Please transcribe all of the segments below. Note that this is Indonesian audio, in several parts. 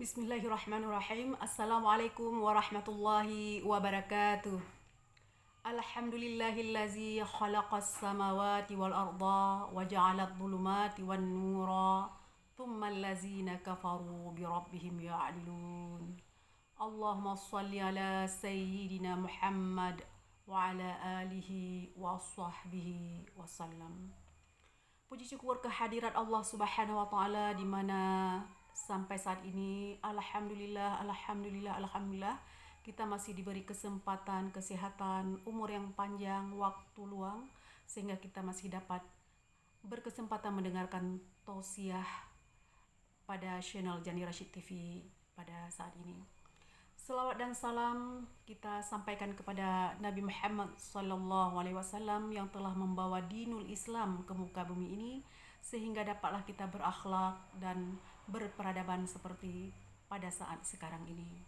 Bismillahirrahmanirrahim. Assalamualaikum warahmatullahi wabarakatuh. Alhamdulillahillazi khalaqas samawati wal arda wa ja'alat dhulumati wan nura thummal ladzina kafaru bi rabbihim ya'dilun. Allahumma shalli ala sayyidina Muhammad wa ala alihi wa sahbihi wasallam. Puji syukur kehadirat Allah Subhanahu wa taala di mana sampai saat ini alhamdulillah kita masih diberi kesempatan, kesehatan, umur yang panjang, waktu luang sehingga kita masih dapat berkesempatan mendengarkan tausiah pada channel Jani Rashid TV pada saat ini. Selawat dan salam kita sampaikan kepada Nabi Muhammad SAW yang telah membawa dinul Islam ke muka bumi ini sehingga dapatlah kita berakhlak dan berperadaban seperti pada saat sekarang ini.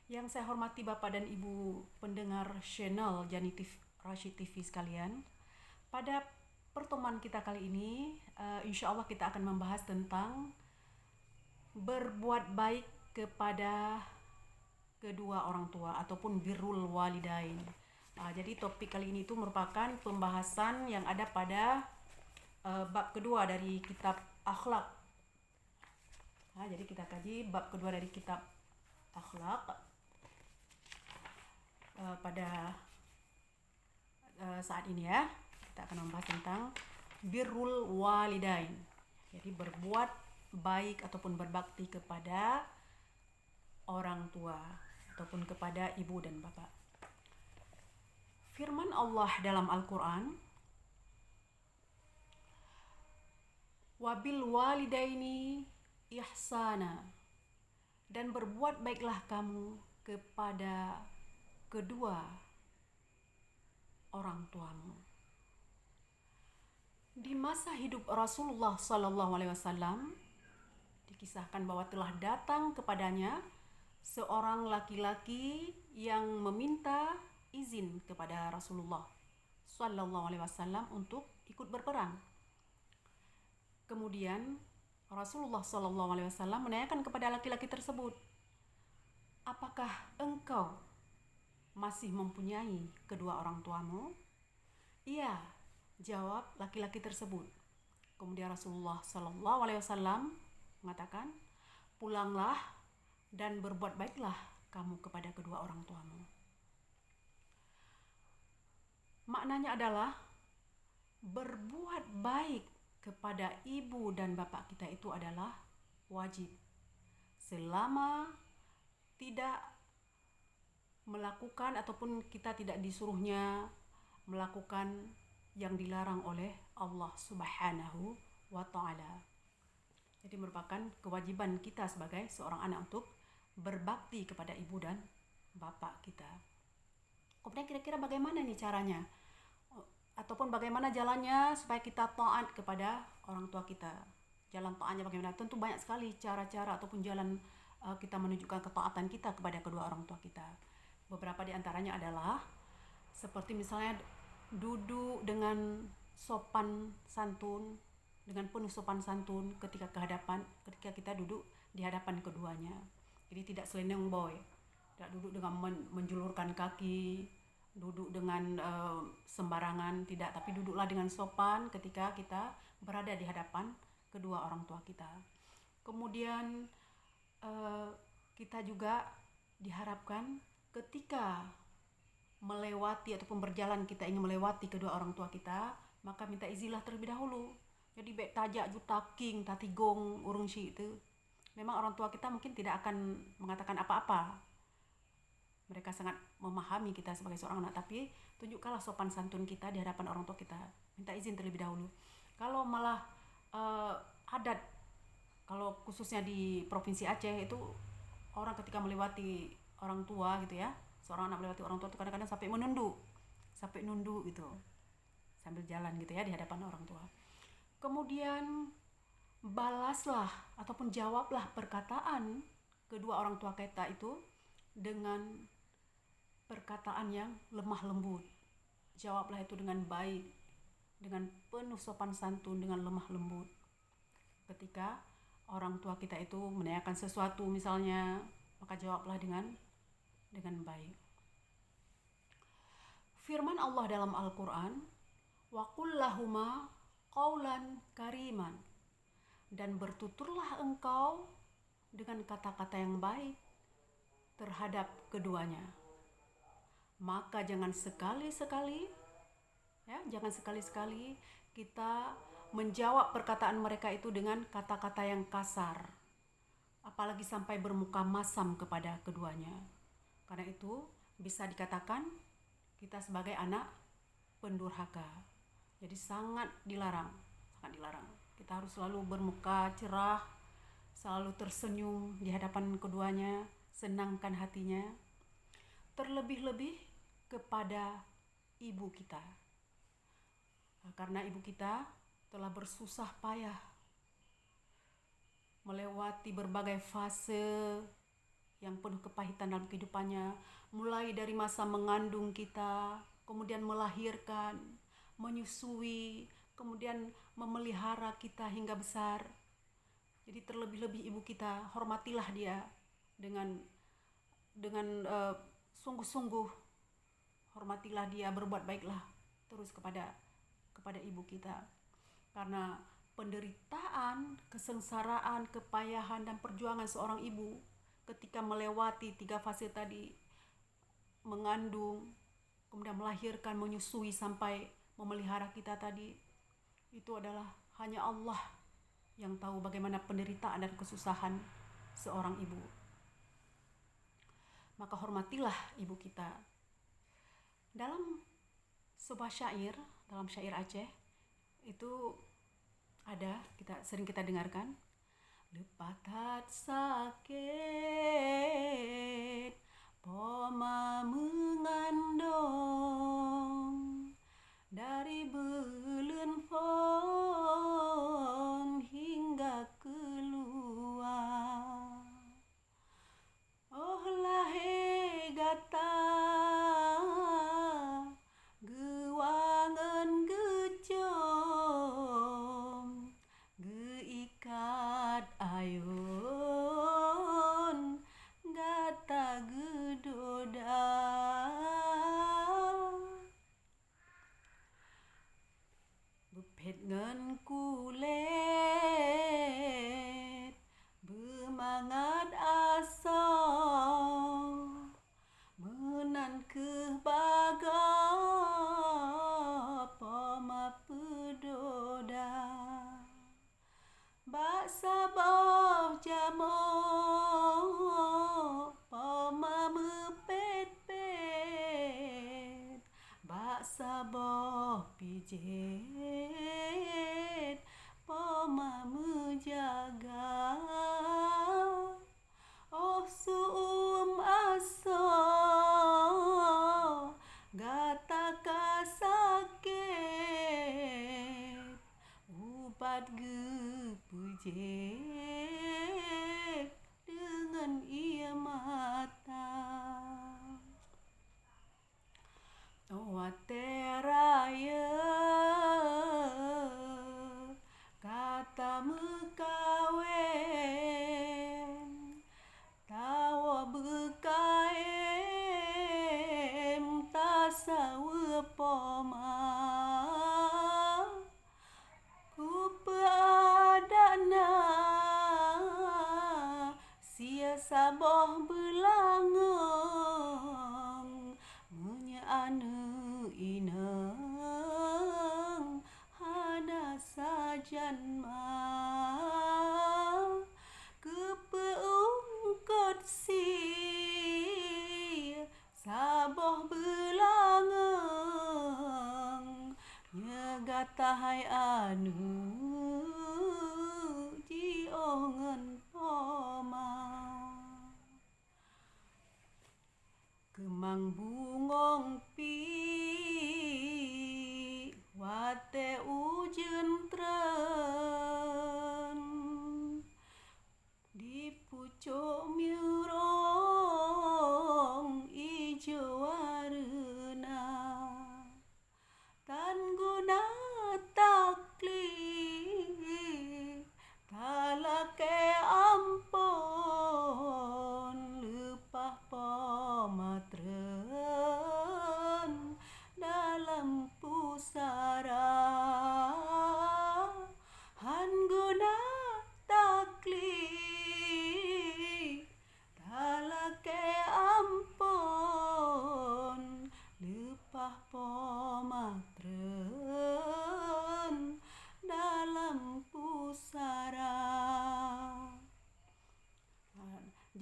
Yang saya hormati Bapak dan Ibu pendengar channel Jani Rashid TV sekalian, pada pertemuan kita kali ini insya Allah kita akan membahas tentang berbuat baik kepada kedua orang tua ataupun birrul walidain. Jadi topik kali ini itu merupakan pembahasan yang ada pada bab kedua dari kitab akhlak. Jadi kita kaji bab kedua dari kitab akhlak pada saat ini ya. Kita akan membahas tentang birrul walidain. Jadi berbuat baik ataupun berbakti kepada orang tua ataupun kepada ibu dan bapak. Firman Allah dalam Al-Quran, wabil walidaini ihsana, dan berbuat baiklah kamu kepada kedua orang tuamu. Di masa hidup Rasulullah SAW dikisahkan bahwa telah datang kepadanya seorang laki-laki yang meminta izin kepada Rasulullah SAW untuk ikut berperang. Kemudian Rasulullah SAW menanyakan kepada laki-laki tersebut, apakah engkau masih mempunyai kedua orang tuamu? Iya, jawab laki-laki tersebut. Kemudian Rasulullah SAW mengatakan, pulanglah dan berbuat baiklah kamu kepada kedua orang tuamu. Maknanya adalah berbuat baik kepada ibu dan bapak kita itu adalah wajib, selama tidak melakukan ataupun kita tidak disuruhnya melakukan yang dilarang oleh Allah Subhanahu wa ta'ala. Jadi merupakan kewajiban kita sebagai seorang anak untuk berbakti kepada ibu dan bapak kita. Kemudian kira-kira bagaimana nih caranya? Ataupun bagaimana jalannya supaya kita taat kepada orang tua kita? Jalan taatnya bagaimana? Tentu banyak sekali cara-cara ataupun jalan kita menunjukkan ketaatan kita kepada kedua orang tua kita. Beberapa di antaranya adalah seperti misalnya duduk dengan sopan santun, dengan penuh sopan santun ketika kita duduk di hadapan keduanya. Jadi tidak selendang boy, tidak duduk dengan menjulurkan kaki, duduk dengan sembarangan, tidak, tapi duduklah dengan sopan ketika kita berada di hadapan kedua orang tua kita. Kemudian kita juga diharapkan ketika melewati ataupun berjalan kita ingin melewati kedua orang tua kita, maka minta izinlah terlebih dahulu. Jadi baik tajak ju taking tatigong urung si itu. Memang orang tua kita mungkin tidak akan mengatakan apa-apa. Mereka sangat memahami kita sebagai seorang anak, tapi tunjukkanlah sopan santun kita di hadapan orang tua kita. Minta izin terlebih dahulu. Kalau malah adat, kalau khususnya di Provinsi Aceh itu orang ketika melewati orang tua gitu ya, seorang anak melewati orang tua itu kadang-kadang sampai nunduk gitu, sambil jalan gitu ya di hadapan orang tua. Kemudian balaslah ataupun jawablah perkataan kedua orang tua kita itu dengan perkataan yang lemah lembut. Jawablah itu dengan baik, dengan penuh sopan santun, dengan lemah lembut. Ketika orang tua kita itu menanyakan sesuatu misalnya, maka jawablah dengan baik. Firman Allah dalam Al-Quran, wa qul lahuma qawlan kariman, dan bertuturlah engkau dengan kata-kata yang baik terhadap keduanya. Maka jangan sekali-sekali kita menjawab perkataan mereka itu dengan kata-kata yang kasar, apalagi sampai bermuka masam kepada keduanya. Karena itu bisa dikatakan kita sebagai anak pendurhaka. Jadi sangat dilarang. Kita harus selalu bermuka cerah, selalu tersenyum di hadapan keduanya, senangkan hatinya. Terlebih-lebih kepada ibu kita. Karena ibu kita telah bersusah payah melewati berbagai fase yang penuh kepahitan dalam kehidupannya, mulai dari masa mengandung kita, kemudian melahirkan, menyusui, kemudian memelihara kita hingga besar. Jadi terlebih-lebih ibu kita, hormatilah dia dengan sungguh-sungguh, hormatilah dia, berbuat baiklah terus kepada ibu kita. Karena penderitaan, kesengsaraan, kepayahan dan perjuangan seorang ibu ketika melewati 3 fase tadi, mengandung, kemudian melahirkan, menyusui sampai memelihara kita tadi, itu adalah hanya Allah yang tahu bagaimana penderitaan dan kesusahan seorang ibu. Maka hormatilah ibu kita. Dalam sebuah syair, dalam syair Aceh itu ada, sering kita dengarkan, lepatat sakit poma mengandung dari belun pon hingga keluar. Oh lahe gata gewangan gecom geikat ayun gata gedoda. Bepet ngan kulit bemangat asa menan ke baga poma pedoda. Bak sabah jamo poma mepet-pet, bak sabah pijet poma menjaga. Oh suum aso gata kasakit ubat gepujet dengan ia mata. Oh wateraya kata mekawen tawa bekaem tasawe poma kupeadana sia sabah belangang menyaanu inang hana sajanma kepeungkot si sabah belangang nyegatahai anu diongen poma. Kemang bungong pi wate ujen tren di pucuk miurong ijo warna tan guna takli talake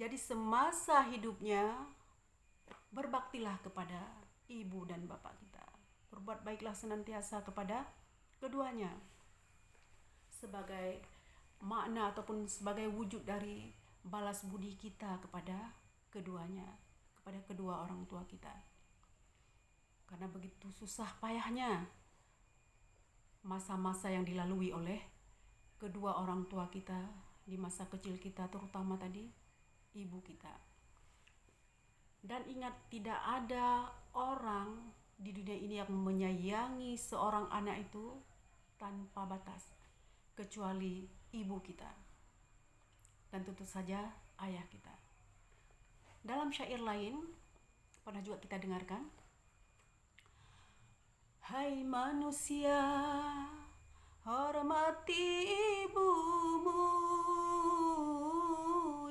Jadi semasa hidupnya berbaktilah kepada ibu dan bapak kita. Berbuat baiklah senantiasa kepada keduanya. Sebagai makna ataupun sebagai wujud dari balas budi kita kepada keduanya, kepada kedua orang tua kita. Karena begitu susah payahnya masa-masa yang dilalui oleh kedua orang tua kita di masa kecil kita, terutama tadi ibu kita. Dan ingat, tidak ada orang di dunia ini yang menyayangi seorang anak itu tanpa batas, kecuali ibu kita. Dan tentu saja ayah kita. Dalam syair lain, pernah juga kita dengarkan, hai manusia, hormati ibumu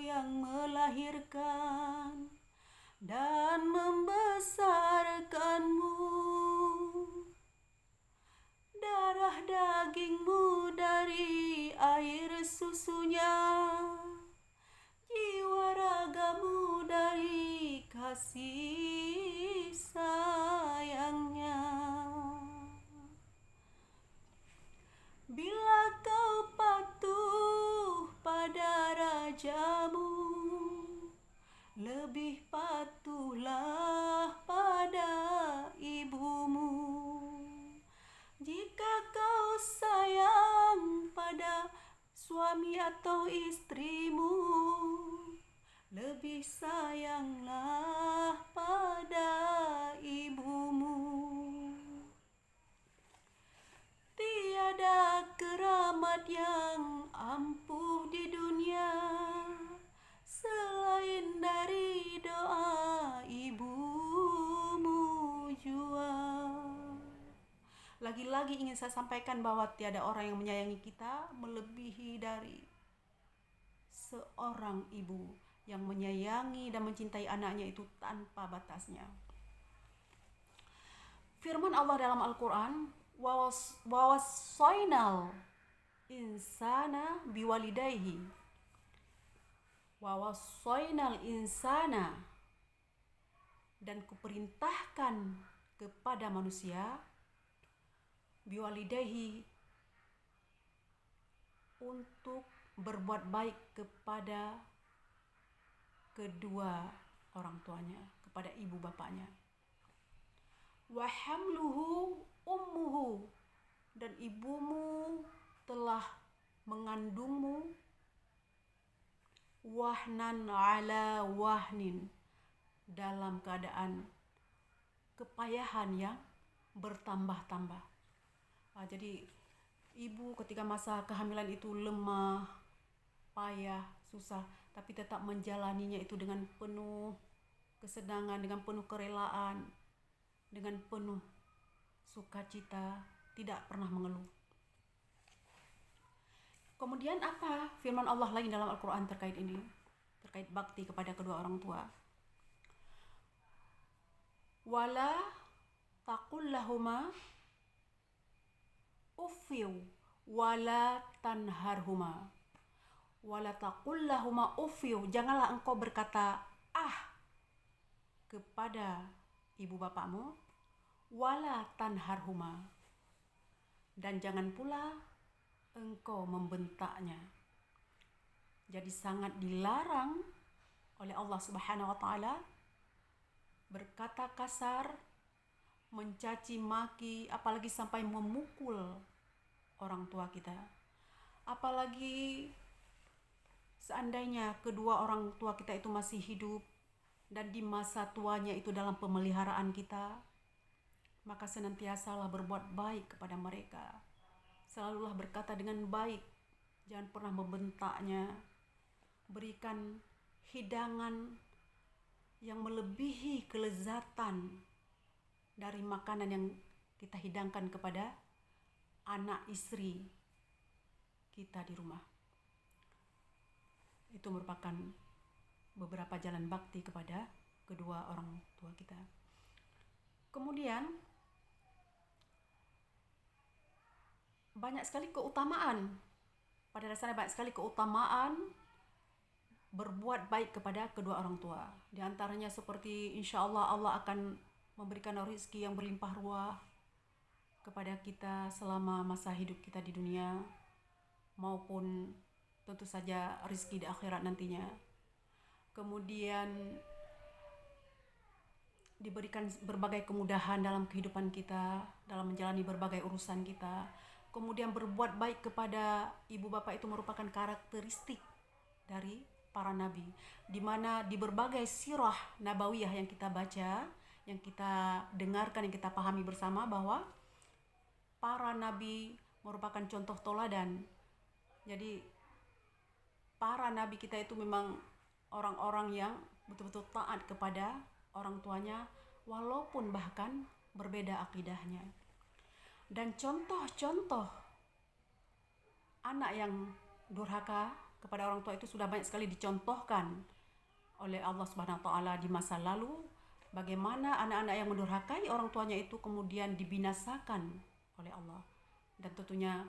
yang melahirkan dan membesarkanmu. Darah dagingmu dari air susunya, jiwa ragamu dari kasih sayangnya. Bila kau patuh pada rajamu, lebih patuhlah pada ibumu. Jika kau sayang pada suami atau istrimu, lebih sayanglah pada ibumu. Tiada keramat yang ampuh di dunia selain dari doa ibumu jua. Lagi-lagi ingin saya sampaikan bahwa tiada orang yang menyayangi kita melebihi dari seorang ibu yang menyayangi dan mencintai anaknya itu tanpa batasnya. Firman Allah dalam Al-Quran, wawasainal insana biwalidayhi, wawasainal insana, dan kuperintahkan kepada manusia, biwalidayhi, untuk berbuat baik kepada kedua orang tuanya, kepada ibu bapaknya. Wa hamluhu ummuhu, dan ibumu telah mengandungmu, wahnan ala wahnin, dalam keadaan kepayahan yang bertambah-tambah. Jadi ibu ketika masa kehamilan itu lemah, payah, susah, tapi tetap menjalaninya itu dengan penuh kesenangan, dengan penuh kerelaan, dengan penuh sukacita, tidak pernah mengeluh. Kemudian apa firman Allah lain dalam Al-Quran terkait ini, terkait bakti kepada kedua orang tua? Wala taqul lahuma uffiw wala tanharhuma, wala taqul lahuma uffiw, janganlah engkau berkata kepada ibu bapakmu, wala tanharhuma, dan jangan pula engkau membentaknya. Jadi sangat dilarang oleh Allah Subhanahu wa taala berkata kasar, mencaci maki, apalagi sampai memukul orang tua kita. Apalagi seandainya kedua orang tua kita itu masih hidup dan di masa tuanya itu dalam pemeliharaan kita, maka senantiasalah berbuat baik kepada mereka. Selalulah berkata dengan baik, jangan pernah membentaknya. Berikan hidangan yang melebihi kelezatan dari makanan yang kita hidangkan kepada anak istri kita di rumah. Itu merupakan beberapa jalan bakti kepada kedua orang tua kita. Kemudian banyak sekali keutamaan, pada dasarnya banyak sekali keutamaan berbuat baik kepada kedua orang tua. Di antaranya seperti insya Allah Allah akan memberikan rezeki yang berlimpah ruah kepada kita selama masa hidup kita di dunia, maupun tentu saja rezeki di akhirat nantinya. Kemudian diberikan berbagai kemudahan dalam kehidupan kita, dalam menjalani berbagai urusan kita. Kemudian berbuat baik kepada ibu bapak itu merupakan karakteristik dari para nabi, di mana di berbagai sirah nabawiyah yang kita baca, yang kita dengarkan, yang kita pahami bersama, bahwa para nabi merupakan contoh toladan. Jadi para nabi kita itu memang orang-orang yang betul-betul taat kepada orang tuanya, walaupun bahkan berbeda akidahnya. Dan contoh-contoh anak yang durhaka kepada orang tua itu sudah banyak sekali dicontohkan oleh Allah Subhanahu wa taala di masa lalu, bagaimana anak-anak yang mendurhakai orang tuanya itu kemudian dibinasakan oleh Allah. Dan tentunya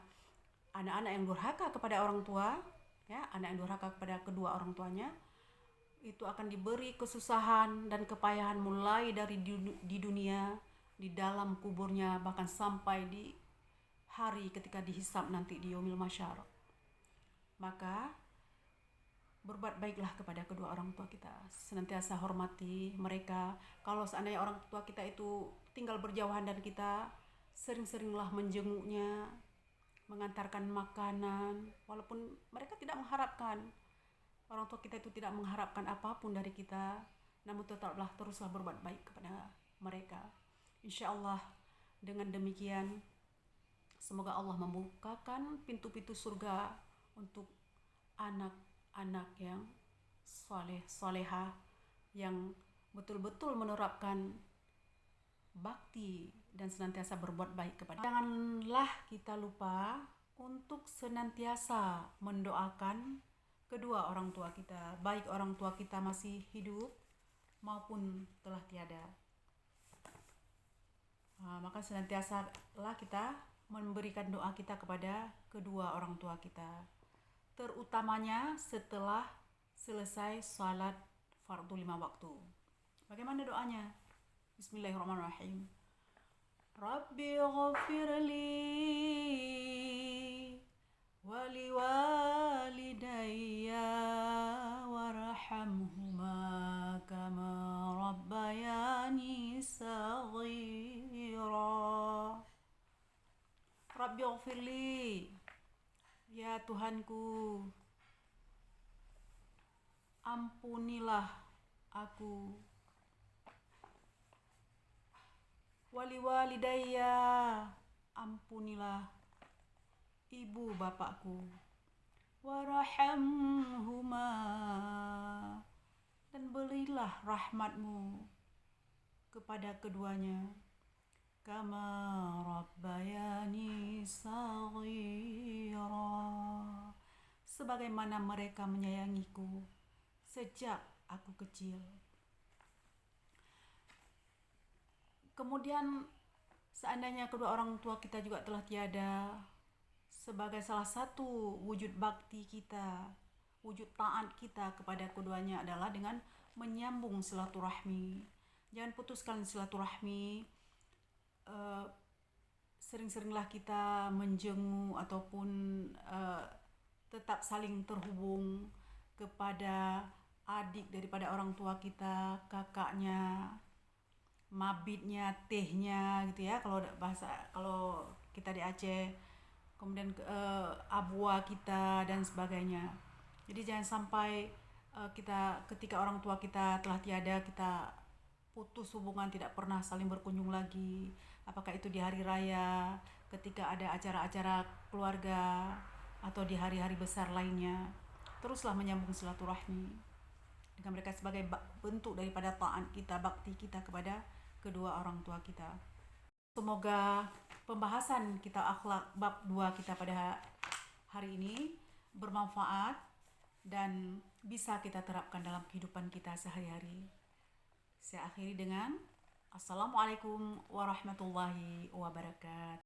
anak-anak yang durhaka kepada orang tua, ya, anak yang durhaka kepada kedua orang tuanya itu akan diberi kesusahan dan kepayahan mulai dari di dunia, di dalam kuburnya, bahkan sampai di hari ketika dihisab nanti di yaumil mahsyar. Maka berbuat baiklah kepada kedua orang tua kita, senantiasa hormati mereka. Kalau seandainya orang tua kita itu tinggal berjauhan dan kita, sering-seringlah menjenguknya, mengantarkan makanan, walaupun mereka tidak mengharapkan. Orang tua kita itu tidak mengharapkan apapun dari kita, namun teruslah berbuat baik kepada mereka. Insya Allah dengan demikian semoga Allah membukakan pintu-pintu surga untuk anak-anak yang soleh-solehah, yang betul-betul menerapkan bakti dan senantiasa berbuat baik kepada. Janganlah kita lupa untuk senantiasa mendoakan kedua orang tua kita, baik orang tua kita masih hidup maupun telah tiada. Maka senantiasalah kita memberikan doa kita kepada kedua orang tua kita, terutamanya setelah selesai salat fardu 5 waktu. Bagaimana doanya? Bismillahirrahmanirrahim. Rabbi ghafirli waliwalidayya warhamhuma kama rabbayani saghira. Rabbi ghafirli, ya Tuhanku, ampunilah aku. Waliwalidayya, ampunilah ibu bapakku. Warhamhuma, dan berilah rahmatmu kepada keduanya. Kama rabbayani saghira, sebagaimana mereka menyayangiku sejak aku kecil. Kemudian seandainya kedua orang tua kita juga telah tiada, sebagai salah satu wujud bakti kita, wujud taat kita kepada keduanya adalah dengan menyambung silaturahmi. Jangan putuskan silaturahmi. Sering-seringlah kita menjenguk ataupun tetap saling terhubung kepada adik daripada orang tua kita, kakaknya, mabitnya, tehnya gitu ya, kalau kita di Aceh. Kemudian abua kita dan sebagainya. Jadi jangan sampai kita ketika orang tua kita telah tiada, kita putus hubungan, tidak pernah saling berkunjung lagi. Apakah itu di hari raya, ketika ada acara-acara keluarga, atau di hari-hari besar lainnya. Teruslah menyambung silaturahmi dengan mereka sebagai bentuk daripada taat kita, bakti kita kepada kedua orang tua kita. Semoga pembahasan kita akhlak bab 2 kita pada hari ini bermanfaat dan bisa kita terapkan dalam kehidupan kita sehari-hari. Saya akhiri dengan Assalamualaikum warahmatullahi wabarakatuh.